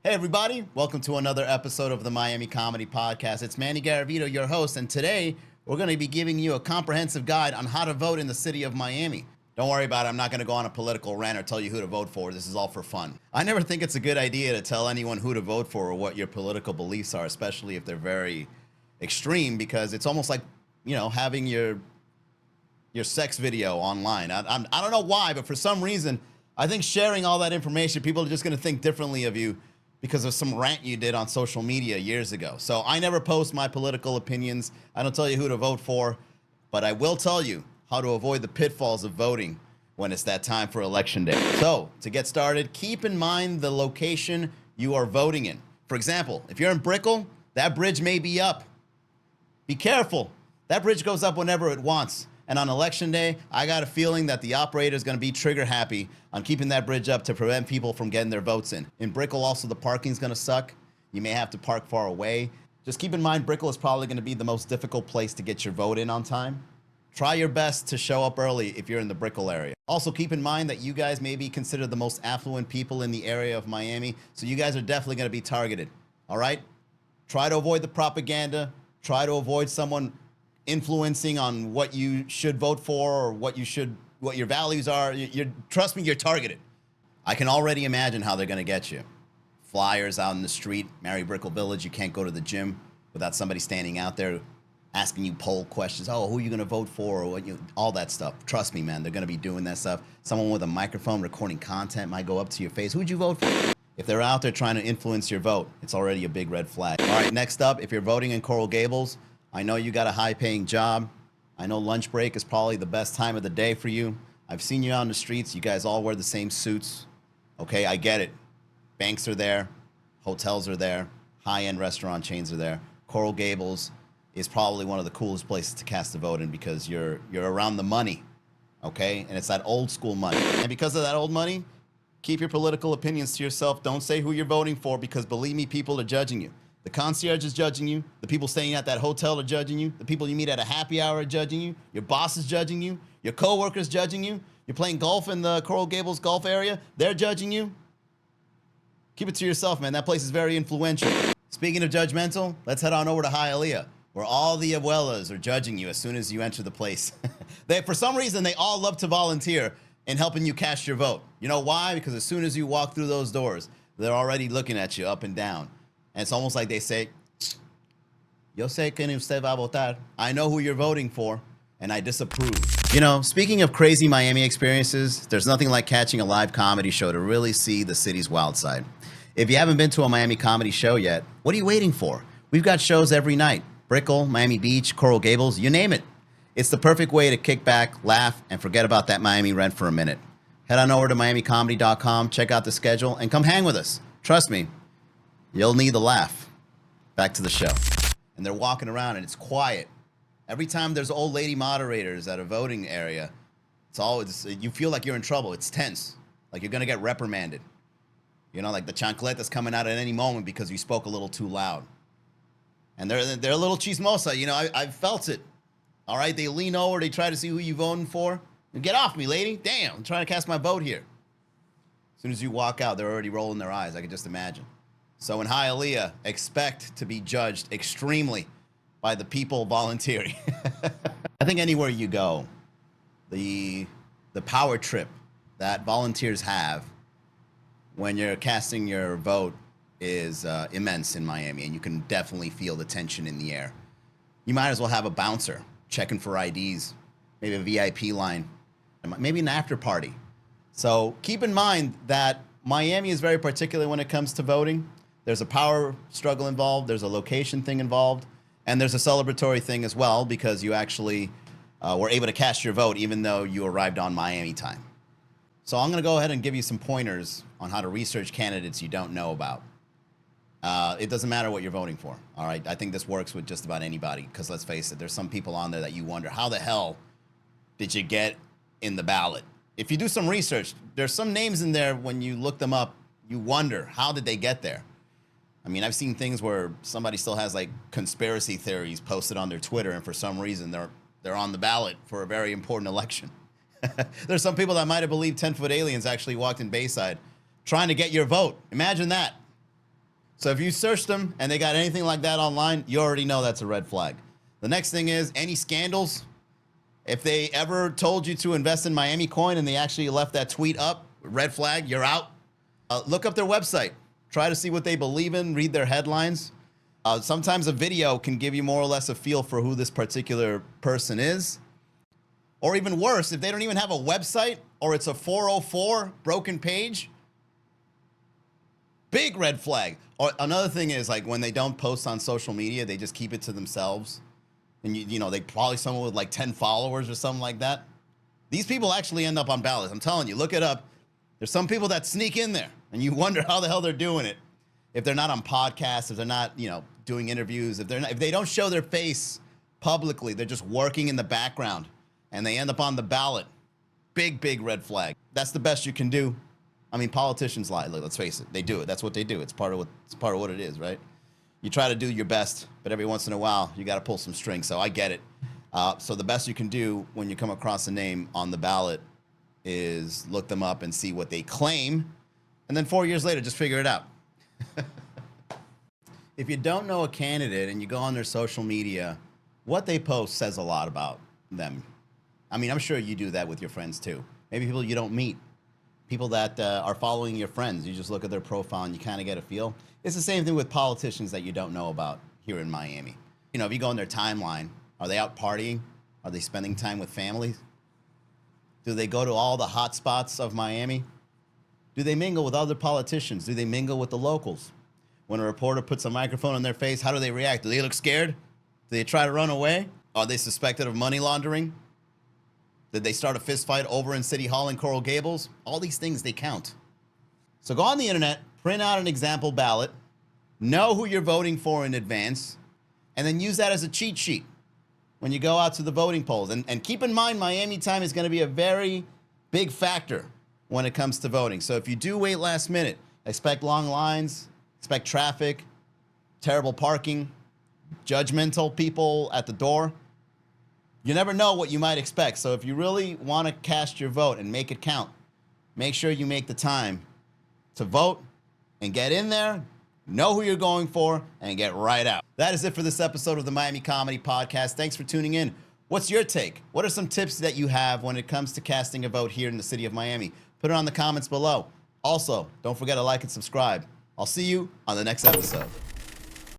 Hey everybody, welcome to another episode of the Miami Comedy Podcast. It's Manny Garavito, your host, and today we're going to be giving you a comprehensive guide on how to vote in the city of Miami. Don't worry about it, I'm not going to go on a political rant or tell you who to vote for. This is all for fun. I never think it's a good idea to tell anyone who to vote for or what your political beliefs are, especially if they're very extreme, because it's almost like, you know, having your sex video online. I don't know why, but for some reason, I think sharing all that information, people are just going to think differently of you because of some rant you did on social media years ago. So I never post my political opinions. I don't tell you who to vote for, but I will tell you how to avoid the pitfalls of voting when it's that time for election day. So to get started, keep in mind the location you are voting in. For example, if you're in Brickell, that bridge may be up. Be careful. That bridge goes up whenever it wants. And on election day, I got a feeling that the operator is going to be trigger happy on keeping that bridge up to prevent people from getting their votes in. In Brickell, also, the parking's going to suck. You may have to park far away. Just keep in mind, Brickell is probably going to be the most difficult place to get your vote in on time. Try your best to show up early if you're in the Brickell area. Also, keep in mind that you guys may be considered the most affluent people in the area of Miami, so you guys are definitely going to be targeted, all right? Try to avoid the propaganda. Try to avoid someone influencing on what you should vote for or what your values are. Trust me, you're targeted. I can already imagine how they're going to get you. Flyers out in the street, Mary Brickell Village, you can't go to the gym without somebody standing out there asking you poll questions. Oh, who are you going to vote for? Or what all that stuff. Trust me, man, they're going to be doing that stuff. Someone with a microphone recording content might go up to your face. Who'd you vote for? If they're out there trying to influence your vote, it's already a big red flag. All right, next up, if you're voting in Coral Gables, I know you got a high-paying job. I know lunch break is probably the best time of the day for you. I've seen you out on the streets. You guys all wear the same suits. Okay, I get it. Banks are there. Hotels are there. High-end restaurant chains are there. Coral Gables is probably one of the coolest places to cast a vote in because you're around the money, okay? And it's that old-school money. And because of that old money, keep your political opinions to yourself. Don't say who you're voting for because, believe me, people are judging you. The concierge is judging you. The people staying at that hotel are judging you. The people you meet at a happy hour are judging you. Your boss is judging you. Your coworkers judging you. You're playing golf in the Coral Gables golf area. They're judging you. Keep it to yourself, man. That place is very influential. Speaking of judgmental, let's head on over to Hialeah, where all the abuelas are judging you as soon as you enter the place. For some reason, they all love to volunteer in helping you cast your vote. You know why? Because as soon as you walk through those doors, they're already looking at you up and down. And it's almost like they say, yo sé que usted va a votar. I know who you're voting for, and I disapprove. You know, speaking of crazy Miami experiences, there's nothing like catching a live comedy show to really see the city's wild side. If you haven't been to a Miami comedy show yet, what are you waiting for? We've got shows every night. Brickell, Miami Beach, Coral Gables, you name it. It's the perfect way to kick back, laugh, and forget about that Miami rent for a minute. Head on over to miamicomedy.com, check out the schedule, and come hang with us. Trust me, you'll need the laugh. Back to the show. And they're walking around and it's quiet. Every time there's old lady moderators at a voting area, you feel like you're in trouble. It's tense. Like you're going to get reprimanded. You know, like the chancleta's coming out at any moment because you spoke a little too loud. And they're a little chismosa. You know, I've felt it. All right, they lean over, they try to see who you voting for. And get off me, lady. Damn, I'm trying to cast my vote here. As soon as you walk out, they're already rolling their eyes. I can just imagine. So in Hialeah, expect to be judged extremely by the people volunteering. I think anywhere you go, the power trip that volunteers have when you're casting your vote is immense in Miami, and you can definitely feel the tension in the air. You might as well have a bouncer checking for IDs, maybe a VIP line, maybe an after party. So keep in mind that Miami is very particular when it comes to voting. There's a power struggle involved, there's a location thing involved, and there's a celebratory thing as well because you actually were able to cast your vote even though you arrived on Miami time. So I'm going to go ahead and give you some pointers on how to research candidates you don't know about. It doesn't matter what you're voting for, all right? I think this works with just about anybody because let's face it, there's some people on there that you wonder, how the hell did you get in the ballot? If you do some research, there's some names in there when you look them up, you wonder, how did they get there? I mean, I've seen things where somebody still has like conspiracy theories posted on their Twitter, and for some reason they're on the ballot for a very important election. There's some people that might have believed 10-foot aliens actually walked in Bayside trying to get your vote. Imagine that. So if you searched them and they got anything like that online, you already know that's a red flag. The next thing is any scandals. If they ever told you to invest in Miami coin and they actually left that tweet up, red flag, you're out. Look up their website. Try to see what they believe in, read their headlines. Sometimes a video can give you more or less a feel for who this particular person is. Or even worse, if they don't even have a website or it's a 404 broken page, big red flag. Or another thing is like when they don't post on social media, they just keep it to themselves. And you know, they probably someone with like 10 followers or something like that. These people actually end up on ballots. I'm telling you, look it up. There's some people that sneak in there and you wonder how the hell they're doing it. If they're not on podcasts, if they're not, you know, doing interviews, if they don't show their face publicly, they're just working in the background and they end up on the ballot. Big, big red flag. That's the best you can do. I mean, politicians lie. Look, let's face it. They do it. That's what they do. It's part of what it is, right? You try to do your best, but every once in a while, you got to pull some strings. So I get it. So the best you can do when you come across a name on the ballot is look them up and see what they claim. And then 4 years later, just figure it out. If you don't know a candidate and you go on their social media, what they post says a lot about them. I mean, I'm sure you do that with your friends too. Maybe people you don't meet. People that are following your friends. You just look at their profile and you kind of get a feel. It's the same thing with politicians that you don't know about here in Miami. You know, if you go on their timeline, are they out partying? Are they spending time with families? Do they go to all the hot spots of Miami? Do they mingle with other politicians? Do they mingle with the locals? When a reporter puts a microphone on their face, how do they react? Do they look scared? Do they try to run away? Are they suspected of money laundering? Did they start a fist fight over in City Hall in Coral Gables? All these things, they count. So go on the internet, print out an example ballot, know who you're voting for in advance, and then use that as a cheat sheet when you go out to the voting polls. And keep in mind, Miami time is going to be a very big factor when it comes to voting. So if you do wait last minute, expect long lines, expect traffic, terrible parking, judgmental people at the door. You never know what you might expect. So if you really want to cast your vote and make it count, make sure you make the time to vote and get in there, know who you're going for, and get right out. That is it for this episode of the Miami Comedy Podcast. Thanks for tuning in. What's your take? What are some tips that you have when it comes to casting a vote here in the city of Miami? Put it on the comments below. Also, don't forget to like and subscribe. I'll see you on the next episode.